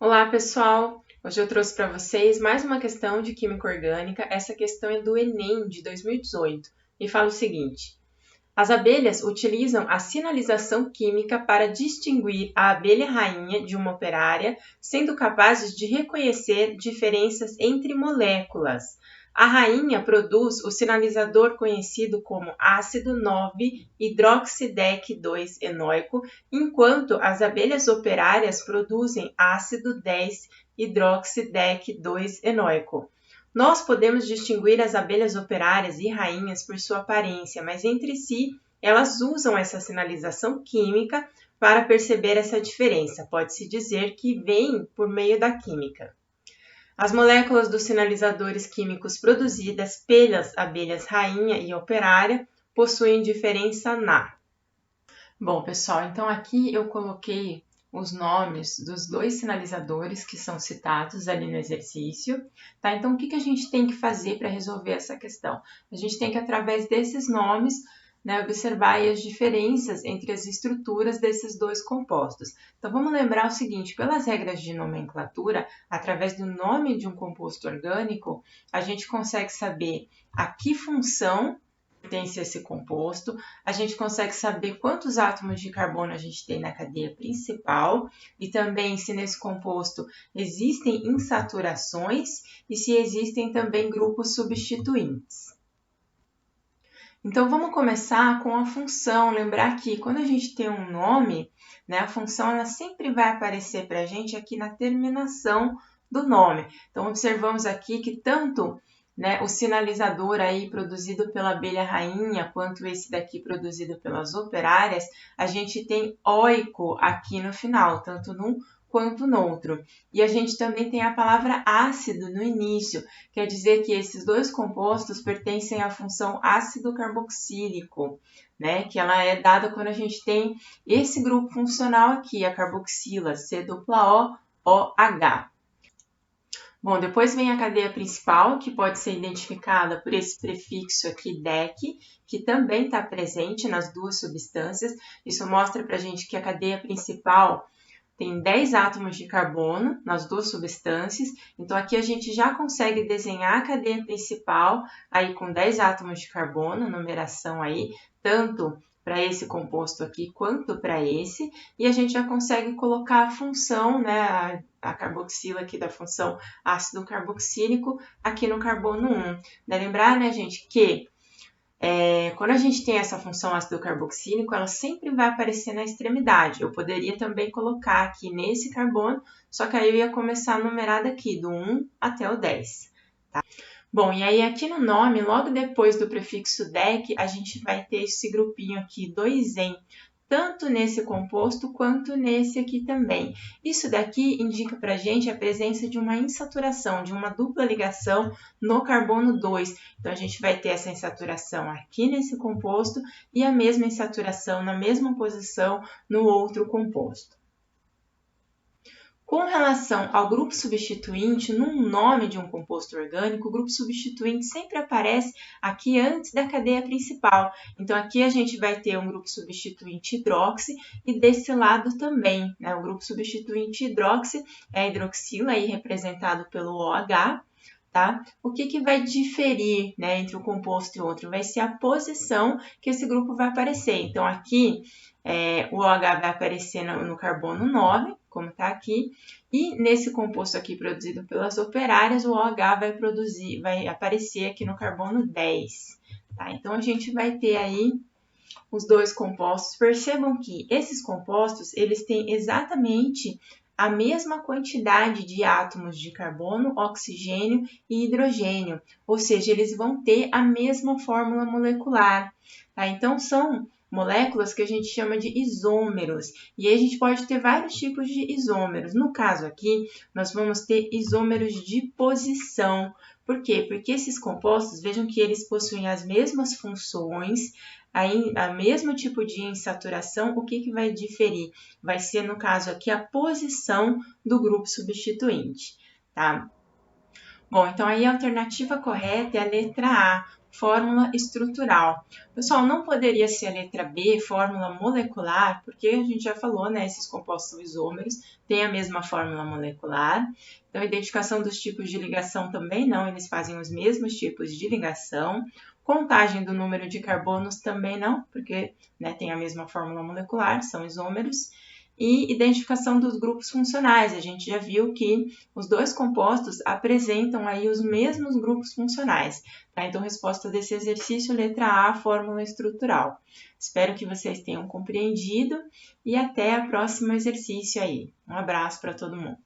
Olá, pessoal! Hoje eu trouxe para vocês mais uma questão de química orgânica. Essa questão é do Enem de 2018 e fala o seguinte: as abelhas utilizam a sinalização química para distinguir a abelha rainha de uma operária, sendo capazes de reconhecer diferenças entre moléculas. A rainha produz o sinalizador conhecido como ácido 9-hidroxidec-2-enoico, enquanto as abelhas operárias produzem ácido 10-hidroxidec-2-enoico. Nós podemos distinguir as abelhas operárias e rainhas por sua aparência, mas entre si elas usam essa sinalização química para perceber essa diferença. Pode-se dizer que vem por meio da química. As moléculas dos sinalizadores químicos produzidas pelas abelhas rainha e operária possuem diferença na... Bom, pessoal, então aqui eu coloquei os nomes dos dois sinalizadores que são citados ali no exercício, tá? Então, o que a gente tem que fazer para resolver essa questão? A gente tem que, através desses nomes, observar as diferenças entre as estruturas desses dois compostos. Então, vamos lembrar o seguinte: pelas regras de nomenclatura, através do nome de um composto orgânico, a gente consegue saber a que função pertence a esse composto, a gente consegue saber quantos átomos de carbono a gente tem na cadeia principal e também se nesse composto existem insaturações e se existem também grupos substituintes. Então, vamos começar com a função. Lembrar que quando a gente tem um nome, a função ela sempre vai aparecer para a gente aqui na terminação do nome. Então, observamos aqui que tanto o sinalizador aí produzido pela abelha rainha, quanto esse daqui produzido pelas operárias, a gente tem oico aqui no final, tanto num quanto no outro. E a gente também tem a palavra ácido no início, quer dizer que esses dois compostos pertencem à função ácido carboxílico, que ela é dada quando a gente tem esse grupo funcional aqui, a carboxila, COOH. Bom, depois vem a cadeia principal, que pode ser identificada por esse prefixo aqui, DEC, que também está presente nas duas substâncias. Isso mostra para a gente que a cadeia principal tem 10 átomos de carbono nas duas substâncias. Então, aqui a gente já consegue desenhar a cadeia principal aí com 10 átomos de carbono, numeração aí, tanto para esse composto aqui quanto para esse, e a gente já consegue colocar a função, a carboxila aqui da função ácido carboxílico aqui no carbono 1. Lembrar, gente, que quando a gente tem essa função ácido carboxílico, ela sempre vai aparecer na extremidade. Eu poderia também colocar aqui nesse carbono, só que aí eu ia começar a numerar daqui, do 1 até o 10. Tá? Bom, e aí aqui no nome, logo depois do prefixo DEC, a gente vai ter esse grupinho aqui, 2-en, tanto nesse composto quanto nesse aqui também. Isso daqui indica para a gente a presença de uma insaturação, de uma dupla ligação no carbono 2. Então, a gente vai ter essa insaturação aqui nesse composto e a mesma insaturação na mesma posição no outro composto. Com relação ao grupo substituinte, no nome de um composto orgânico, o grupo substituinte sempre aparece aqui antes da cadeia principal. Então, aqui a gente vai ter um grupo substituinte hidroxi e desse lado também, o grupo substituinte hidroxi é a hidroxila, aí representado pelo OH. Tá? O que vai diferir entre um composto e outro? Vai ser a posição que esse grupo vai aparecer. Então, aqui o OH vai aparecer no carbono 9, como está aqui, e nesse composto aqui produzido pelas operárias, o OH vai aparecer aqui no carbono 10. Tá? Então, a gente vai ter aí os dois compostos. Percebam que esses compostos, eles têm exatamente a mesma quantidade de átomos de carbono, oxigênio e hidrogênio, ou seja, eles vão ter a mesma fórmula molecular. Tá? Então, são moléculas que a gente chama de isômeros, e aí a gente pode ter vários tipos de isômeros. No caso aqui, nós vamos ter isômeros de posição. Por quê? Porque esses compostos, vejam que eles possuem as mesmas funções, a mesmo tipo de insaturação. O que vai diferir? Vai ser, no caso aqui, a posição do grupo substituinte, tá? Bom, então aí a alternativa correta é a letra A. fórmula estrutural. Pessoal, não poderia ser a letra B, fórmula molecular, porque a gente já falou, né? Esses compostos são isômeros, têm a mesma fórmula molecular. Então, identificação dos tipos de ligação também não, eles fazem os mesmos tipos de ligação. Contagem do número de carbonos também não, porque, né, tem a mesma fórmula molecular, são isômeros. E identificação dos grupos funcionais. A gente já viu que os dois compostos apresentam aí os mesmos grupos funcionais. Tá? Então, resposta desse exercício, letra A, fórmula estrutural. Espero que vocês tenham compreendido e até o próximo exercício aí. Um abraço para todo mundo.